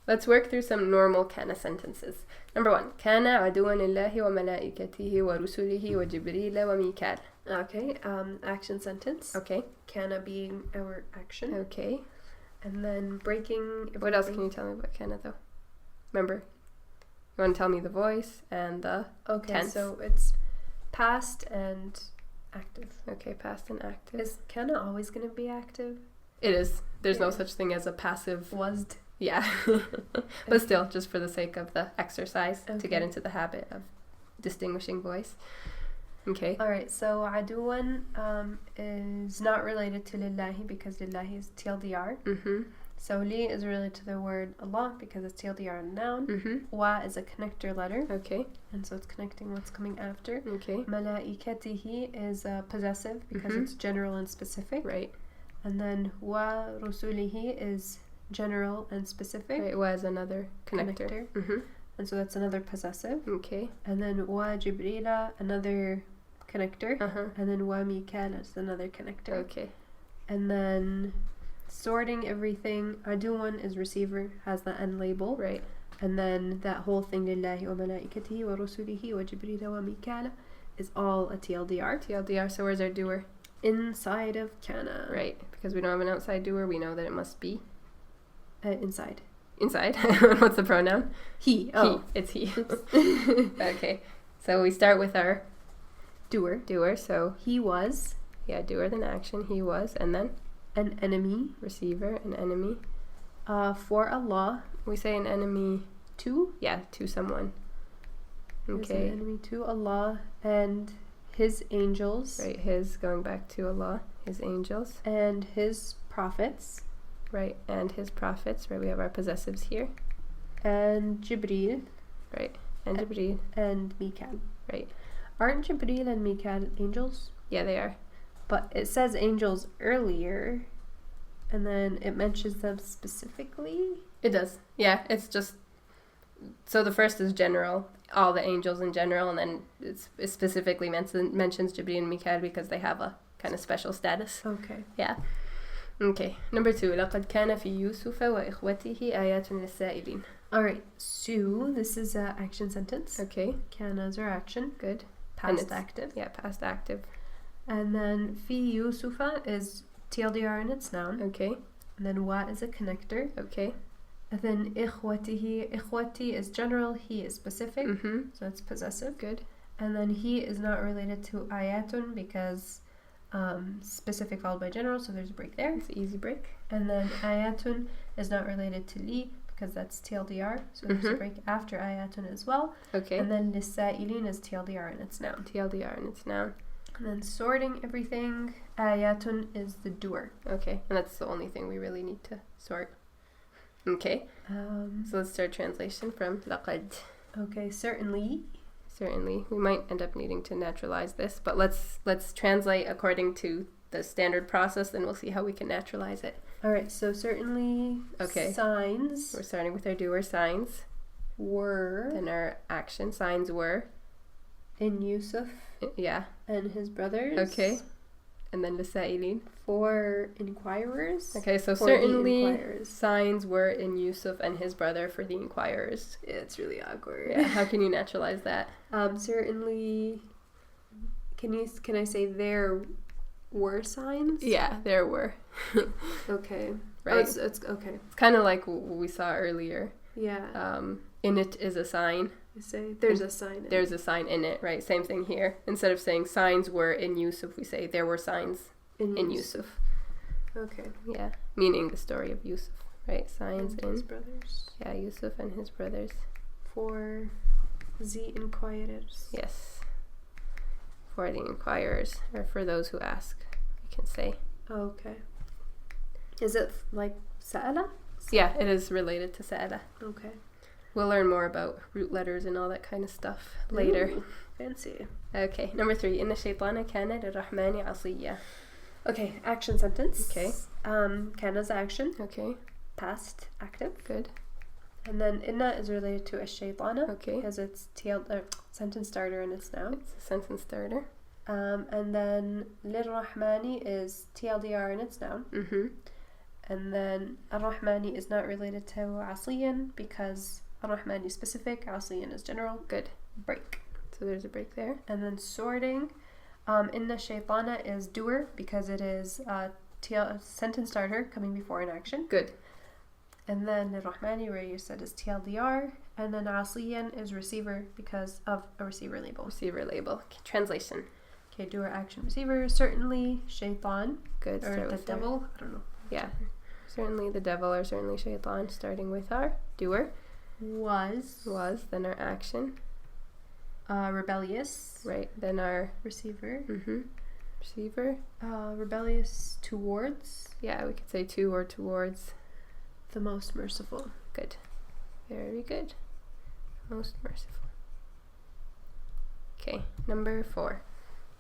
Let's work through some normal kana sentences. Number 1. كان عدوا لله وملائكته ورسله وجبريل وميكال. Okay, action sentence. Okay. Kana being our action. Okay. And then breaking everything. What else can you tell me about kana though? Remember? You want to tell me the voice and the tense? So it's past and active. Okay, past and active. Is kana always going to be active? It is. There's no such thing as a passive. Wasd. Yeah. But still, just for the sake of the exercise, to get into the habit of distinguishing voice. Okay. Alright, so aduwan is not related to lillahi because lillahi is TLDR. Mm-hmm. So li is related to the word Allah because it's TLDR and noun. Mm-hmm. Wa is a connector letter. Okay. And so it's connecting what's coming after. Okay. Malaikatihi is possessive because it's general and specific. Right. And then wa rusulihi is general and specific. Right, wa is another connector. Mm-hmm. And so that's another possessive. Okay. And then wa jibrila, another connector. And then wa mikal is another connector. Okay. And then sorting everything, aduwan is receiver, has the end label. Right. And then that whole thing, lillahi wa malaikatihi wa rusulihi wa jibrila wa mikala, is all a TLDR. TLDR, so where's our doer? Inside of kana. Right, because we don't have an outside doer, we know that it must be inside. Inside. What's the pronoun? He. Oh. He. It's he. Okay, so we start with our doer. So he was. Yeah, doer then action. He was, and then an enemy. Receiver, an enemy. For Allah. We say an enemy to? Yeah, to someone. Okay. An enemy to Allah and his angels. Right, his, going back to Allah, his angels. And his prophets. Right, and his prophets. Right, we have our possessives here. And Jibreel. Right, and Jibreel. And Mikal. Right. Aren't Jibreel and Mikal angels? Yeah, they are. But it says angels earlier, and then it mentions them specifically. It does. Yeah, it's just, so the first is general, all the angels in general, and then it specifically mentions Jibreel and Mikal because they have a kind of special status. Okay. Yeah. Okay. Number 2. لقد كان في يوسف وإخوته آيات للسائلين. Alright, so this is an action sentence. Okay. Kana's our action. Good. Past active. Yeah, past active. And then fi Yusufa is TLDR in its noun. Okay. And then wa is a connector. Okay. And then ikhwati is general, he is specific. So it's possessive. Good. And then he is not related to ayatun because specific followed by general, so there's a break there. It's an easy break. And then ayatun is not related to li because that's TLDR, so there's a break after ayatun as well. Okay. And then lisa'ilin is TLDR in its noun. TLDR in its noun. And then sorting everything, ayatun is the doer. Okay, and that's the only thing we really need to sort. Okay, so let's start translation from لقد. Okay, certainly. We might end up needing to naturalize this, but let's translate according to the standard process, then we'll see how we can naturalize it. Alright, so certainly signs. We're starting with our doer signs. Were. Then our action signs were. In Yusuf. Yeah. And his brothers. Okay. And then lisa'ilin. For inquirers. Okay, so certainly signs were in Yusuf and his brother for the inquirers. Yeah, it's really awkward. Yeah, how can you naturalize that? Certainly, can I say there were signs? Yeah, there were. Okay. Right. Oh, it's okay. It's kind of like what we saw earlier. Yeah. In it is a sign. You say there's a sign. There's a sign in it, right? Same thing here. Instead of saying signs were in Yusuf, we say there were signs in Yusuf. Okay. Yeah, meaning the story of Yusuf, right? Signs and in his brothers. Yeah, Yusuf and his brothers. For the inquirers. Yes. For the inquirers, or for those who ask, you can say. Okay. Is it like Sa'ala? Yeah, it is related to Sa'ala. Okay. We'll learn more about root letters and all that kind of stuff later. Ooh, fancy. Okay, number 3. إن الشيطان كان للرحمن عصيا. Okay, action sentence. Okay. Kana's action. Okay. Past active. Good. And then inna is related to ash-shaytana. Okay. Because it's sentence starter and it's noun. It's a sentence starter. And then lirrahmani is TLDR and it's noun. And then Ar-Rahmani is not related to Asliyan because Ar-Rahmani is specific, Asliyan is general. Good. Break. So there's a break there. And then sorting. Inna Shaytana is doer because it is a sentence starter coming before an action. Good. And then Ar-Rahmani, where you said is TLDR. And then Asliyan is receiver because of a receiver label. Receiver label. Okay, translation. Okay, doer, action, receiver. Certainly Shaytan. Good. Or the devil. I don't know. Yeah. Certainly the devil or certainly Shaytan, starting with our doer. Was, then our action. Rebellious. Right. Then our receiver. Receiver. Rebellious towards. Yeah, we could say to or towards. The most merciful. Good. Very good. Most merciful. Okay, number 4.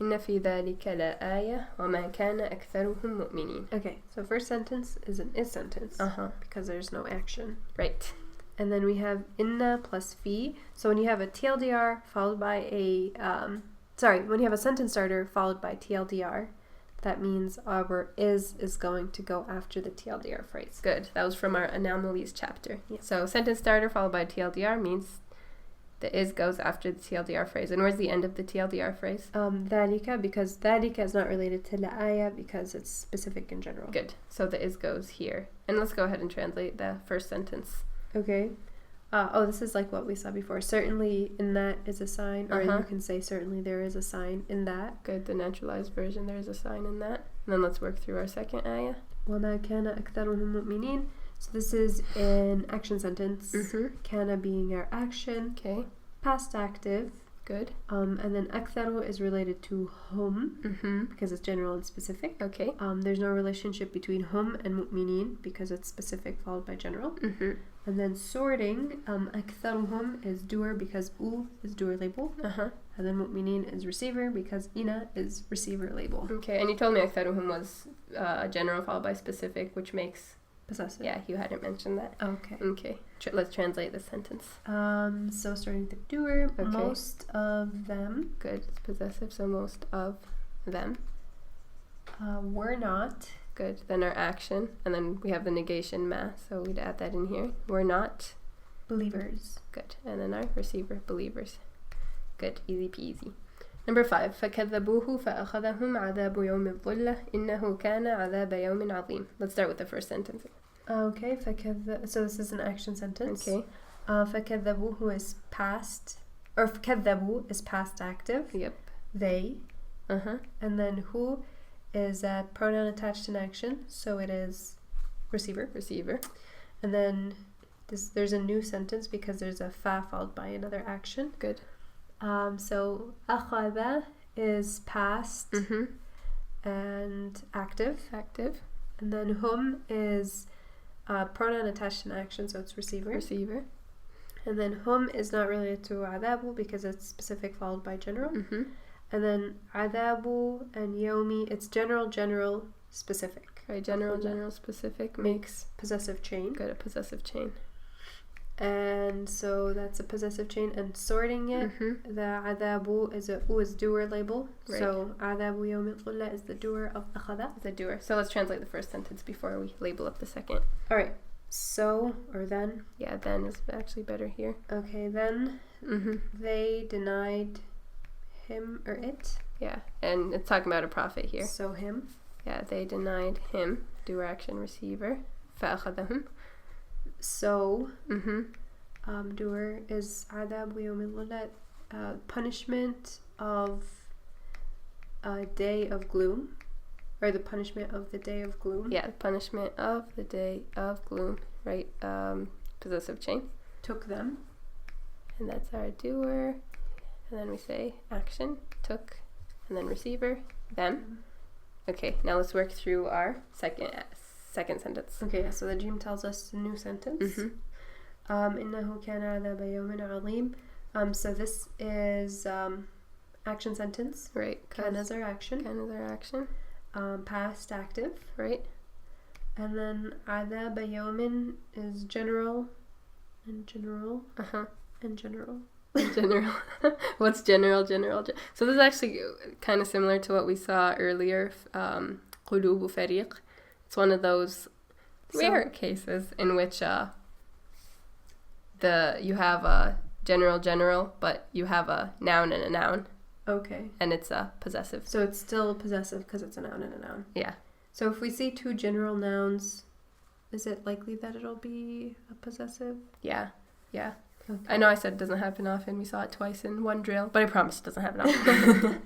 إن في ذلك لآية وما كان أكثرهم مؤمنين. Okay, so first sentence is an is sentence. Because there's no action. Right. And then we have inna plus fi. So when you have a TLDR followed by when you have a sentence starter followed by TLDR, that means our is going to go after the TLDR phrase. Good. That was from our anomalies chapter. Yeah. So sentence starter followed by TLDR means the is goes after the TLDR phrase. And where's the end of the TLDR phrase? ذلك, because ذلك is not related to لآية because it's specific in general. Good. So the is goes here. And let's go ahead and translate the first sentence. Okay. This is like what we saw before. Certainly in that is a sign, or you can say certainly there is a sign in that. Good, the naturalized version, there is a sign in that. And then let's work through our second ayah. وَمَا كَانَ أَكْثَرُهُم مُؤْمِنِينَ. So this is an action sentence. Kana being our action. Okay. Past active. Good. And then أكثر is related to hum because it's general and specific. Okay. There's no relationship between hum and mu'minin because it's specific followed by general. And then sorting, أكثرهم is doer because u is doer label. And then mu'minin is receiver because ina is receiver label. Okay, and you told me أكثرهم was general followed by specific, which makes possessive. Yeah, you hadn't mentioned that. Okay. Okay. Let's translate the sentence. So starting with the doer, most of them. Good. It's possessive, so most of them. Were not. Good. Then our action, and then we have the negation ma, so we'd add that in here. We're not believers. Good. And then our receiver, believers. Good. Easy peasy. Number 5. فَكَذَّبُوهُ فَأَخَذَهُمْ عَذَابُ يَوْمِ الظُّلَّةِ إِنَّهُ كَانَ عَذَابَ يَوْمٍ عَظِيمٍ. Let's start with the first sentence. Okay. So this is an action sentence. Okay. فَكَذَّبُوهُ is past, or كَذَّبُوا is past active. Yep. They. And then who is a pronoun attached in action, so it is receiver. Receiver. And then there's a new sentence because there's a fa followed by another action. Good. So أخذ is past and active. Active. And then hum is pronoun attached in action, so it's receiver. Receiver. And then hum is not related to عذاب because it's specific followed by general. And then عذاب and yomi, it's general, specific. Right, general, specific makes possessive chain. Good, a possessive chain. And so that's a possessive chain. And sorting it, the عذاب is doer label. Right. So عذاب يوم الظلة is the doer of أخذ. The doer. So let's translate the first sentence before we label up the second. All right. So, or then. Yeah, then is actually better here. Okay, then they denied him or it. Yeah, and it's talking about a prophet here. So him. Yeah, they denied him. Doer action receiver. فأخذهم. So, doer is عذاب يوم الظلة, punishment of a day of gloom, or the punishment of the day of gloom. Yeah, punishment of the day of gloom. Right, possessive chain. Took them. And that's our doer. And then we say action, took, and then receiver, them. Okay, now let's work through our second sentence. Okay, so the dream tells us a new sentence. إنه كان عذاب يوم عظيم. So this is action sentence. Right. Can is our action. Can is our action. Past active. Right. And then عذاب يوم is general. And general. And general. General. What's general? So this is actually kind of similar to what we saw earlier. قلوب فريق. It's one of those rare cases in which you have a general, but you have a noun and a noun. Okay. And it's possessive. So it's still possessive because it's a noun and a noun. Yeah. So if we see two general nouns, is it likely that it'll be a possessive? Yeah. Yeah. Okay. I know I said it doesn't happen often. We saw it twice in one drill, but I promise it doesn't happen often.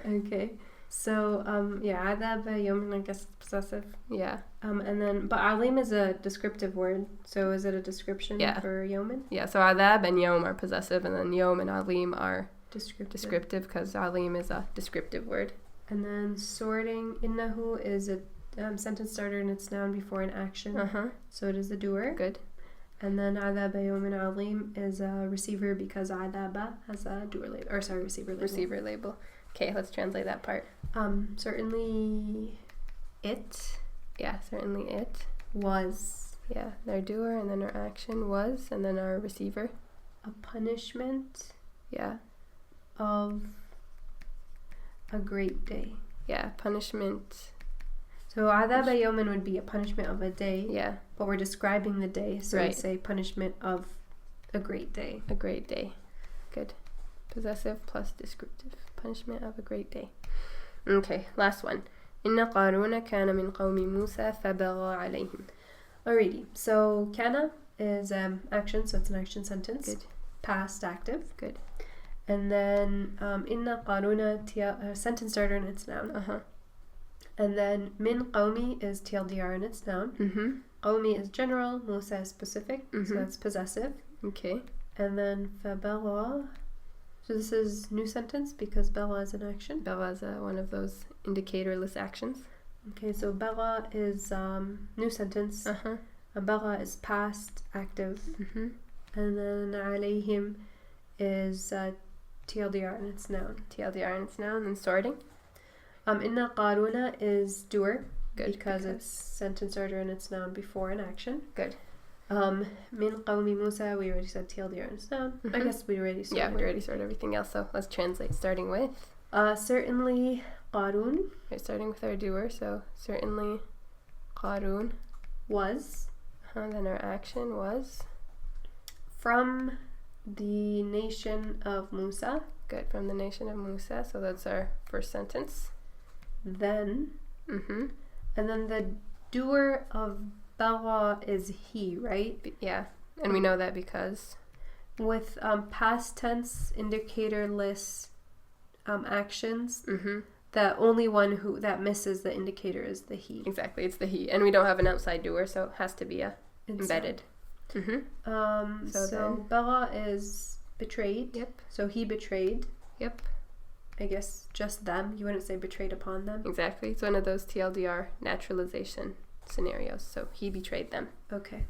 Okay. So, adab yawmin, I guess it's possessive. Yeah. And then, but alim is a descriptive word. So is it a description for yawmin? Yeah, so adab and yom are possessive, and then yom and alim are descriptive because alim is a descriptive word. And then sorting, innahu is a sentence starter and it's noun before an action. So it is the doer. Good. And then adab yawmin alim is a receiver because adaba has a doer label. Or sorry, receiver label. Receiver label. Okay, let's translate that part. Certainly it. Yeah, certainly it. Was. Yeah, their doer and then our action was and then our receiver. A punishment. Yeah. Of a great day. Yeah, punishment. So adab yawmin would be a punishment of a day. Yeah. But we're describing the day, so right. we say punishment of a great day. A great day. Good. Possessive plus descriptive. Punishment of a great day. Okay, last one. إن قارون كان من قوم موسى فبغى عليهم. Alrighty, so kana is action, so it's an action sentence. Good. Past active. Good. And then inna qaruna sentence starter and it's noun. And then min qawmi is TLDR and it's noun. Qawmi is general, Musa is specific, so that's possessive. Okay. And then fabagha. So this is new sentence because bagha is an action. Bagha is one of those indicatorless actions. Okay, so bagha is new sentence. Bagha is past active. And then alayhim is TLDR and it's noun. TLDR and it's noun. And sorting. Inna qaruna is doer. Good. Because it's sentence starter and it's noun before an action. Good. Min qawmi Musa, we already said TLDR and it's noun. I guess we already sorted. Yeah, we already sorted everything else, so let's translate starting with. Certainly Qarun. We're starting with our doer, so certainly Qarun. Was. Then our action was. From the nation of Musa. Good, from the nation of Musa, so that's our first sentence. Then. And then the doer of bagha is he, right? Yeah, and we know that because with past tense indicatorless actions, the only one that misses the indicator is the he. Exactly, it's the he, and we don't have an outside doer, so it has to be embedded. So bagha is betrayed. Yep. So he betrayed. Yep. I guess just them. You wouldn't say betrayed upon them. Exactly. It's one of those TLDR naturalization scenarios. So he betrayed them. Okay.